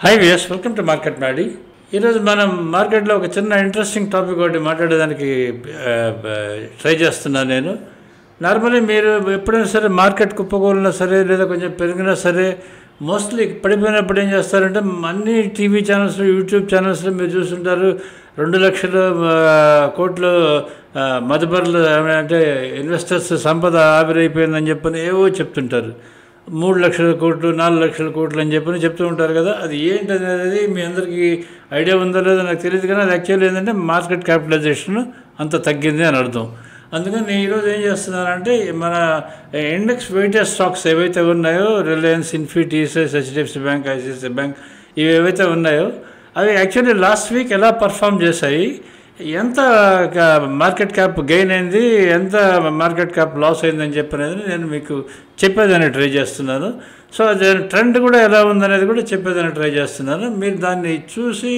Hi viewers, welcome to market Maddy. ఈరోజు మనం మార్కెట్లో ఒక చిన్న ఇంట్రెస్టింగ్ టాపిక్ ఒకటి మాట్లాడడానికి ట్రై చేస్తున్నాను. నేను నార్మల్లీ మీరు ఎప్పుడైనా సరే మార్కెట్ కుప్పకూలినా సరే లేదా కొంచెం పెరిగినా సరే మోస్ట్లీ పడిపోయినప్పుడు ఏం చేస్తారంటే అన్ని టీవీ ఛానల్స్లో యూట్యూబ్ ఛానల్స్లో మీరు చూస్తుంటారు 2,00,000 కోట్లు మదుబర్లు అంటే ఇన్వెస్టర్స్ సంపద ఆవిరైపోయిందని చెప్పని ఏవో చెప్తుంటారు. 3,00,000 కోట్లు 4,00,000 కోట్లు అని చెప్పని చెప్తూ ఉంటారు కదా. అది ఏంటనేది మీ అందరికీ ఐడియా ఉందో లేదో నాకు తెలియదు, కానీ అది యాక్చువల్లీ ఏంటంటే మార్కెట్ క్యాపిటలైజేషన్ అంత తగ్గింది అని అర్థం. అందుకని నేను ఈరోజు ఏం చేస్తున్నానంటే మన ఇండెక్స్ వెయిటెడ్ స్టాక్స్ ఏవైతే ఉన్నాయో Reliance, Infy, TCS, HDFC bank, ICICI bank ఇవి ఏవైతే ఉన్నాయో అవి యాక్చువల్లీ లాస్ట్ వీక్ ఎలా పర్ఫామ్ చేశాయి, ఎంత మార్కెట్ క్యాప్ గెయిన్ అయింది, ఎంత మార్కెట్ క్యాప్ లాస్ అయిందని చెప్పనేది నేను మీకు చెప్పేదాన్ని ట్రై చేస్తున్నాను. సో అది ట్రెండ్ కూడా ఎలా ఉందనేది కూడా చెప్పేదాన్ని ట్రై చేస్తున్నాను. మీరు దాన్ని చూసి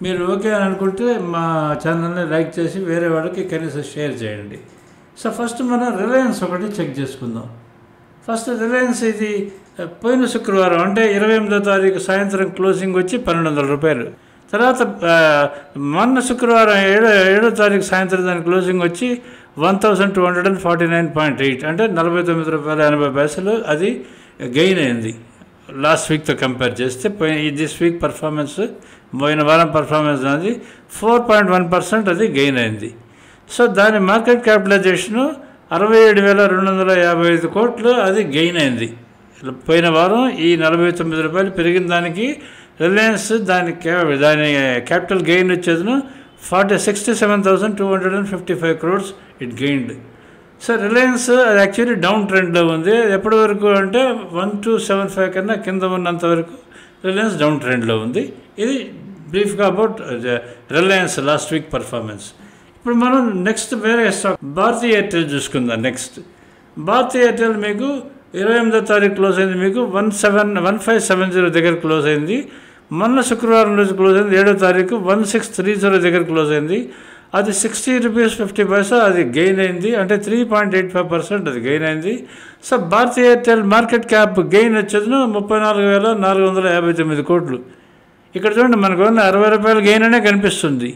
మీరు ఓకే అని అనుకుంటే మా ఛానల్ని లైక్ చేసి వేరే వాళ్ళకి కనీసం షేర్ చేయండి. సో ఫస్ట్ మనం రిలయన్స్ ఒకటి చెక్ చేసుకుందాం. ఫస్ట్ రిలయన్స్ ఇది పోయిన శుక్రవారం అంటే 28వ తారీఖు సాయంత్రం క్లోజింగ్ వచ్చి 1,200 రూపాయలు. తర్వాత మొన్న శుక్రవారం 7వ తారీఖు సాయంత్రం దాని క్లోజింగ్ వచ్చి 1,249.8 అంటే 49 రూపాయల 80 పైసలు అది గెయిన్ అయింది లాస్ట్ వీక్తో కంపేర్ చేస్తే. దిస్ వీక్ పర్ఫార్మెన్స్ పోయిన వారం పర్ఫార్మెన్స్ అది 4.1% అది గెయిన్ అయింది. సో దాని మార్కెట్ క్యాపిటలైజేషను 67,255 కోట్లు అది గెయిన్ అయింది పోయిన వారం. ఈ 49 రూపాయలు పెరిగిన దానికి రిలయన్స్ దాని క్యాపిటల్ గెయిన్ వచ్చేది 67,255 crores it gained. So Reliance అది యాక్చువల్లీ డౌన్ ట్రెండ్లో ఉంది. ఎప్పటి వరకు అంటే 1,275 కన్నా కింద ఉన్నంత వరకు రిలయన్స్ డౌన్ ట్రెండ్లో ఉంది. ఇది బ్రీఫ్గా about Reliance last week performance. ఇప్పుడు మనం నెక్స్ట్ వేరే స్టాక్ భారతీ ఎయిర్టెల్ చూసుకుందాం. నెక్స్ట్ భారతీ ఎయిర్టెల్ మీకు 28వ తారీఖు క్లోజ్ అయింది, మీకు 1570 దగ్గర క్లోజ్ అయింది. మొన్న శుక్రవారం రోజు క్లోజ్ అయింది 7వ తారీఖు 1630 దగ్గర క్లోజ్ అయింది. అది 60 రూపీస్ 50 పైసా అది గెయిన్ అయింది, అంటే 3.85% అది గెయిన్ అయింది. So Bharti Airtel market cap gain వచ్చేది 34,459 కోట్లు. ఇక్కడ చూడండి మనకు 60 రూపాయలు గెయిన్ అనే కనిపిస్తుంది,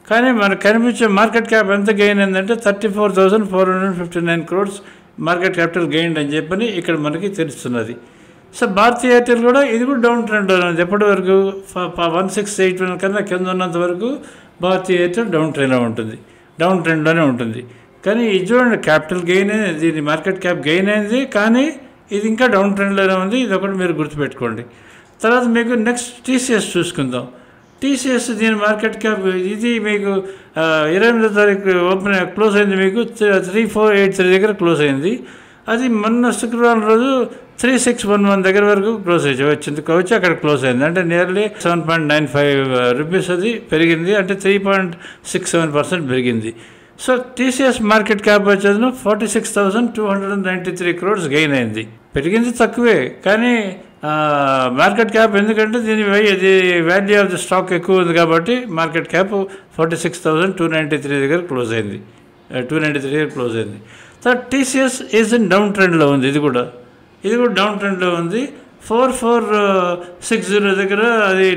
కానీ మనకు కనిపించే మార్కెట్ క్యాప్ ఎంత గెయిన్ అయిందంటే 34,459 క్రోర్స్ మార్కెట్ క్యాపిటల్ గెయిన్ అని చెప్పని ఇక్కడ మనకి తెలుస్తున్నది. సో భారతీ ఎయిర్టెల్ కూడా ఇది కూడా డౌన్ ట్రెండ్లో ఉంది. ఎప్పటి వరకు 1681 కన్నా కింద ఉన్నంత వరకు భారతీ ఎయిర్టెల్ డౌన్ ట్రెండ్లోనే ఉంటుంది. కానీ ఇది చూడండి క్యాపిటల్ గెయిన్ అయింది, దీని మార్కెట్ క్యాప్ గెయిన్ అయింది, కానీ ఇది ఇంకా డౌన్ ట్రెండ్లోనే ఉంది. ఇది ఒకటి మీరు గుర్తుపెట్టుకోండి. తర్వాత మీకు నెక్స్ట్ టీసీఎస్ చూసుకుందాం. టీసీఎస్ దీని మార్కెట్ క్యాప్ ఇది మీకు 28వ తారీఖు క్లోజ్ అయింది, మీకు 3483 దగ్గర క్లోజ్ అయింది. అది మొన్న శుక్రవారం రోజు 3611 దగ్గర వరకు క్లోజ్ వచ్చి అక్కడ క్లోజ్ అయింది, అంటే నియర్లీ 7.95 రూపీస్ అది పెరిగింది, అంటే 3.67% పెరిగింది. సో టీసీఎస్ మార్కెట్ క్యాప్ వచ్చేది 46,293 క్రోర్స్ గెయిన్ అయింది. పెరిగింది తక్కువే, కానీ మార్కెట్ క్యాప్ ఎందుకంటే దీని వాల్యూ ఆఫ్ ది స్టాక్ ఎక్కువ ఉంది కాబట్టి మార్కెట్ క్యాప్ 46,293 దగ్గర క్లోజ్ అయింది, 293 దగ్గర క్లోజ్ అయింది. తర్వాత టీసీఎస్ ఈజ్ ఇన్ డౌన్ ట్రెండ్లో ఉంది. ఇది కూడా డౌన్ ట్రెండ్లో ఉంది. 4460 దగ్గర అది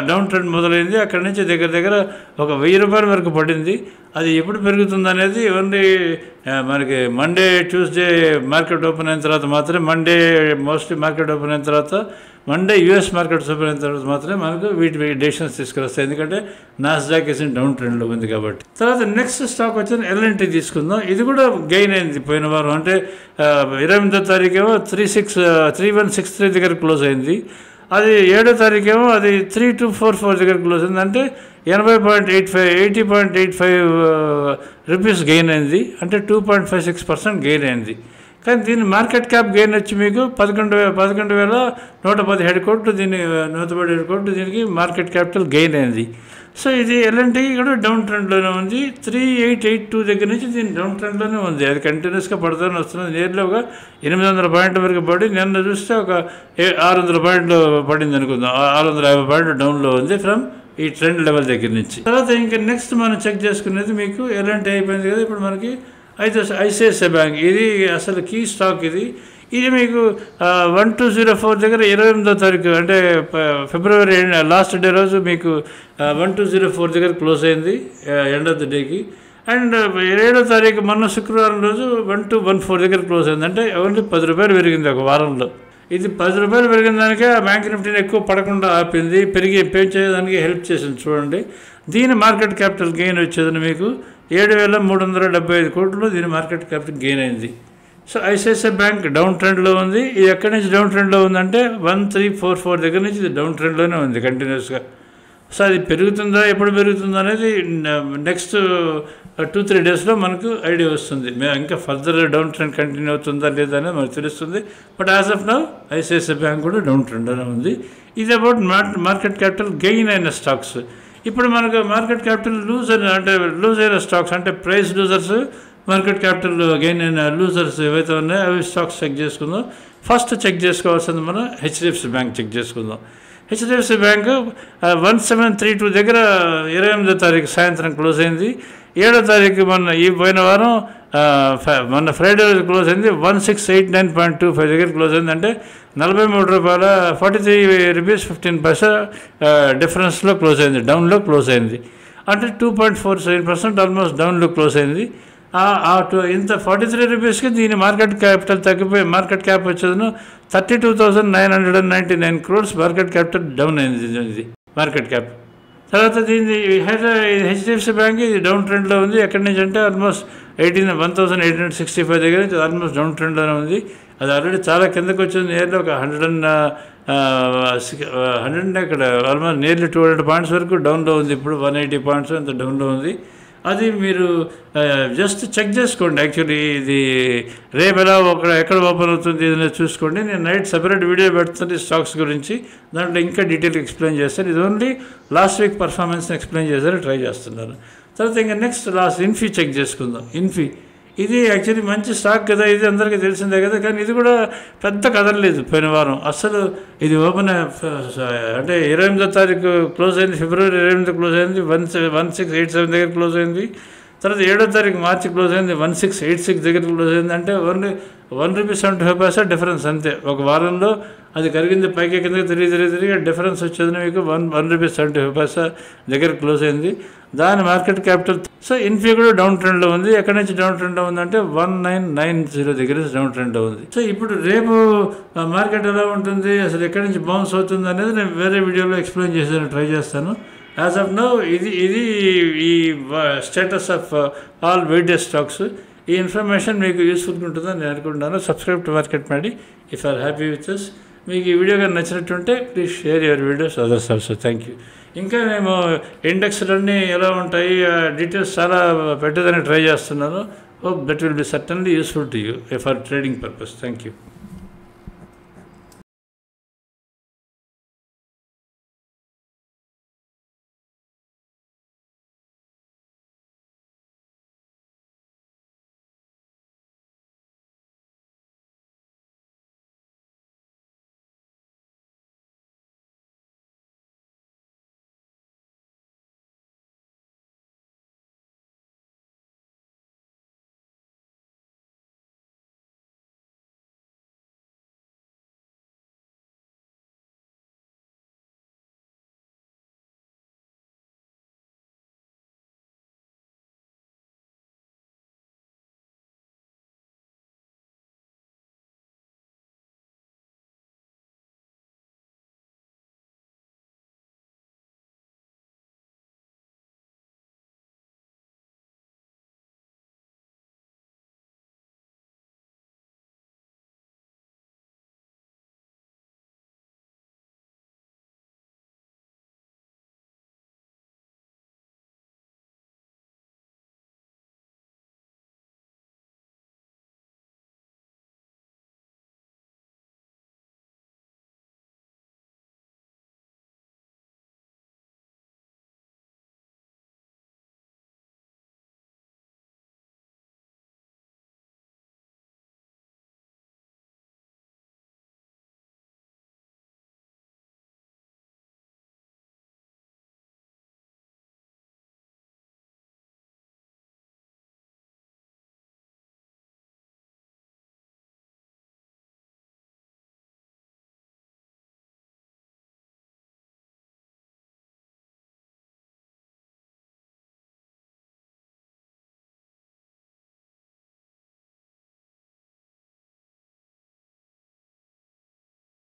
డౌన్ ట్రెండ్ మొదలైంది. అక్కడి నుంచి దగ్గర ఒక 1,000 రూపాయల వరకు పడింది. అది ఎప్పుడు పెరుగుతుంది అనేది ఓన్లీ మనకి మండే ట్యూస్డే మార్కెట్ ఓపెన్ అయిన తర్వాత మాత్రమే, మోస్ట్లీ మార్కెట్ ఓపెన్ అయిన తర్వాత మండే యూఎస్ మార్కెట్స్ ఓపెన్ అయిన తర్వాత మాత్రమే మనకు వీటి డెసిషన్స్ తీసుకువస్తాయి, ఎందుకంటే నాస్డాక్ ఇస్ డౌన్ ట్రెండ్లో ఉంది కాబట్టి. తర్వాత నెక్స్ట్ స్టాక్ వచ్చి ఎల్ఎన్టీ తీసుకుందాం. ఇది కూడా గెయిన్ అయింది పోయిన వారం, అంటే 28వ తారీఖేమో 3163 దగ్గర క్లోజ్ అయింది. అది 7వ తారీఖేమో అది 3244 దగ్గర క్లోజ్ అయింది, అంటే 80.85 రూపీస్ గెయిన్ అయింది, అంటే 2.56% గెయిన్ అయింది. కానీ దీని మార్కెట్ క్యాప్ గెయిన్ వచ్చి మీకు 11,117 కోట్లు, దీని 117 కోట్లు దీనికి మార్కెట్ క్యాపిటల్ గెయిన్ అయింది. సో ఇది ఎల్ఎన్టీ కూడా డౌన్ ట్రెండ్లోనే ఉంది. 3882 దగ్గర నుంచి దీని డౌన్ ట్రెండ్లోనే ఉంది. అది కంటిన్యూస్గా పడుతూనే వస్తుంది. నేరులో ఒక 800 పాయింట్ల వరకు పడి నిన్న చూస్తే ఒక 600 పాయింట్లు పడింది అనుకుందాం, 650 పాయింట్లు డౌన్లో ఉంది ఫ్రమ్ ఈ ట్రెండ్ లెవెల్ దగ్గర నుంచి. తర్వాత ఇంకా నెక్స్ట్ మనం చెక్ చేసుకునేది మీకు ఎల్ఎన్టీ అయిపోయింది కదా. ఇప్పుడు మనకి ఐసిఐసిఐ బ్యాంక్, ఇది అసలు కీ స్టాక్. ఇది మీకు 1204 దగ్గర 28వ తారీఖు అంటే ఫిబ్రవరి లాస్ట్ డే రోజు మీకు 1204 దగ్గర క్లోజ్ అయింది ఎండ్ ఆఫ్ ద డేకి. అండ్ 7వ తారీఖు మొన్న శుక్రవారం రోజు 1214 దగ్గర క్లోజ్ అయింది. అంటే ఓన్లీ 10 రూపాయలు పెరిగింది ఒక వారంలో. ఇది 10 రూపాయలు పెరిగిన దానికే ఆ బ్యాంక్ నిఫ్టీని ఎక్కువ పడకుండా ఆపింది, పెంచేదానికి హెల్ప్ చేసింది. చూడండి, దీని మార్కెట్ క్యాపిటల్ గెయిన్ వచ్చేదని మీకు 7,375 కోట్లు దీని మార్కెట్ క్యాపిటల్ గెయిన్ అయింది. సో ఐసిఐసిఐ బ్యాంక్ డౌన్ ట్రెండ్లో ఉంది. ఇది ఎక్కడి నుంచి డౌన్ ట్రెండ్లో ఉందంటే 1344 దగ్గర నుంచి ఇది డౌన్ ట్రెండ్లోనే ఉంది కంటిన్యూస్గా. సో అది పెరుగుతుందా, ఎప్పుడు పెరుగుతుందా అనేది నెక్స్ట్ 2-3 డేస్లో మనకు ఐడియా వస్తుంది. ఇంకా ఫర్దర్ డౌన్ ట్రెండ్ కంటిన్యూ అవుతుందా లేదా అనేది మనకు తెలుస్తుంది. But as of now ICICI bank కూడా డౌన్ ట్రెండ్లోనే ఉంది. ఇది అబౌట్ మార్కెట్ క్యాపిటల్ గెయిన్ అయిన స్టాక్స్. ఇప్పుడు మనకు మార్కెట్ క్యాపిటల్ లూజ్ అయిన స్టాక్స్ అంటే price losers, market capital gain అయిన లూజర్స్ ఏవైతే ఉన్నాయో అవి స్టాక్స్ చెక్ చేసుకుందాం. ఫస్ట్ చెక్ చేసుకోవాల్సింది మనం హెచ్డిఎఫ్సి బ్యాంక్ చెక్ చేసుకుందాం. హెచ్డిఎఫ్సి బ్యాంకు 1732 దగ్గర 28వ తారీఖు సాయంత్రం క్లోజ్ అయింది. 7వ తారీఖు పోయిన వారం మొన్న ఫ్రైడే రోజు క్లోజ్ అయింది 1689.25 దగ్గర క్లోజ్ అయింది. అంటే 43 రూపాయల 43 రూపీస్ 15 పైసా డిఫరెన్స్లో క్లోజ్ అయింది, డౌన్లో క్లోజ్ అయింది. అంటే 2.47% ఆల్మోస్ట్ డౌన్లో క్లోజ్ అయింది. ఇంత 43 రూపీస్కి దీని మార్కెట్ క్యాపిటల్ తగ్గిపోయి మార్కెట్ క్యాప్ వచ్చేది 32,999 crores మార్కెట్ క్యాపిటల్ డౌన్ అయింది ఇది మార్కెట్ క్యాప్. తర్వాత దీని హెచ్డిఎఫ్సి బ్యాంక్ ఇది డౌన్ ట్రెండ్లో ఉంది. ఎక్కడి నుంచి అంటే ఆల్మోస్ట్ 1,865 దగ్గర నుంచి ఆల్మోస్ట్ డౌన్ ట్రెండ్లోనే ఉంది. అది ఆల్రెడీ చాలా కిందకు వచ్చింది, నియర్లీ ఒక 100 ఇక్కడ ఆల్మోస్ట్ నియర్లీ 200 పాయింట్స్ వరకు డౌన్లో ఉంది. ఇప్పుడు 180 పాయింట్స్ అంత డౌన్లో ఉంది. అది మీరు జస్ట్ చెక్ చేసుకోండి. యాక్చువల్లీ ఇది రేపు ఎక్కడ ఓపెన్ అవుతుంది ఇది చూసుకోండి. నేను నైట్ సపరేట్ వీడియో పెడుతుంది స్టాక్స్ గురించి, దాంట్లో ఇంకా డీటెయిల్గా ఎక్స్ప్లెయిన్ చేస్తాను. ఇది ఓన్లీ లాస్ట్ వీక్ పర్ఫార్మెన్స్ని ఎక్స్ప్లెయిన్ చేశారు, ట్రై చేస్తున్నాను. తర్వాత ఇంకా నెక్స్ట్ ఇన్ఫీ చెక్ చేసుకుందాం. ఇన్ఫీ ఇది యాక్చువల్లీ మంచి స్టాక్ కదా, ఇది అందరికీ తెలిసిందే కదా, కానీ ఇది కూడా పెద్ద కదలలేదు పోయిన వారం అసలు. ఇది ఓపెన్ అంటే 28వ తారీఖు క్లోజ్ అయింది, ఫిబ్రవరి 28 క్లోజ్ అయింది 1687 దగ్గర క్లోజ్ అయింది. తర్వాత 7వ తారీఖు మార్చి క్లోజ్ అయింది 1686 దగ్గర క్లోజ్ అయింది. అంటే ఓన్లీ 1 రూపీస్ 75 పైసా డిఫరెన్స్ అంతే. ఒక వారంలో అది కరిగింది, పైకి కిందకి తిరిగి డిఫరెన్స్ వచ్చేది మీకు 1 రూపీస్ 75 పైసా దగ్గర క్లోజ్ అయింది దాని మార్కెట్ క్యాపిటల్. సో ఇన్ఫీ కూడా డౌన్ ట్రెండ్లో ఉంది. ఎక్కడి నుంచి డౌన్ ట్రెండ్లో ఉందంటే 1990 దగ్గర నుంచి డౌన్ ట్రెండ్లో ఉంది. సో ఇప్పుడు రేపు మార్కెట్ ఎలా ఉంటుంది, అసలు ఎక్కడి నుంచి బౌన్స్ అవుతుంది అనేది నేను వేరే వీడియోలో ఎక్స్ప్లెయిన్ చేసేది ట్రై చేస్తాను. యాజ్ ఆఫ్ నౌ ఇది ఈ status of all weighted stocks. ఈ ఇన్ఫర్మేషన్ మీకు యూస్ఫుల్గా ఉంటుందని నేను అనుకుంటున్నాను. Subscribe to market maddy if are happy with us. మీకు ఈ వీడియో కానీ నచ్చినట్టుంటే please share your videos others also. Thank you. ఇంకా మేము ఇండెక్స్లన్నీ ఎలా ఉంటాయి డీటెయిల్స్ చాలా పెట్టదని ట్రై చేస్తున్నాను. Hope that will be certainly useful to you for trading purpose. Thank you.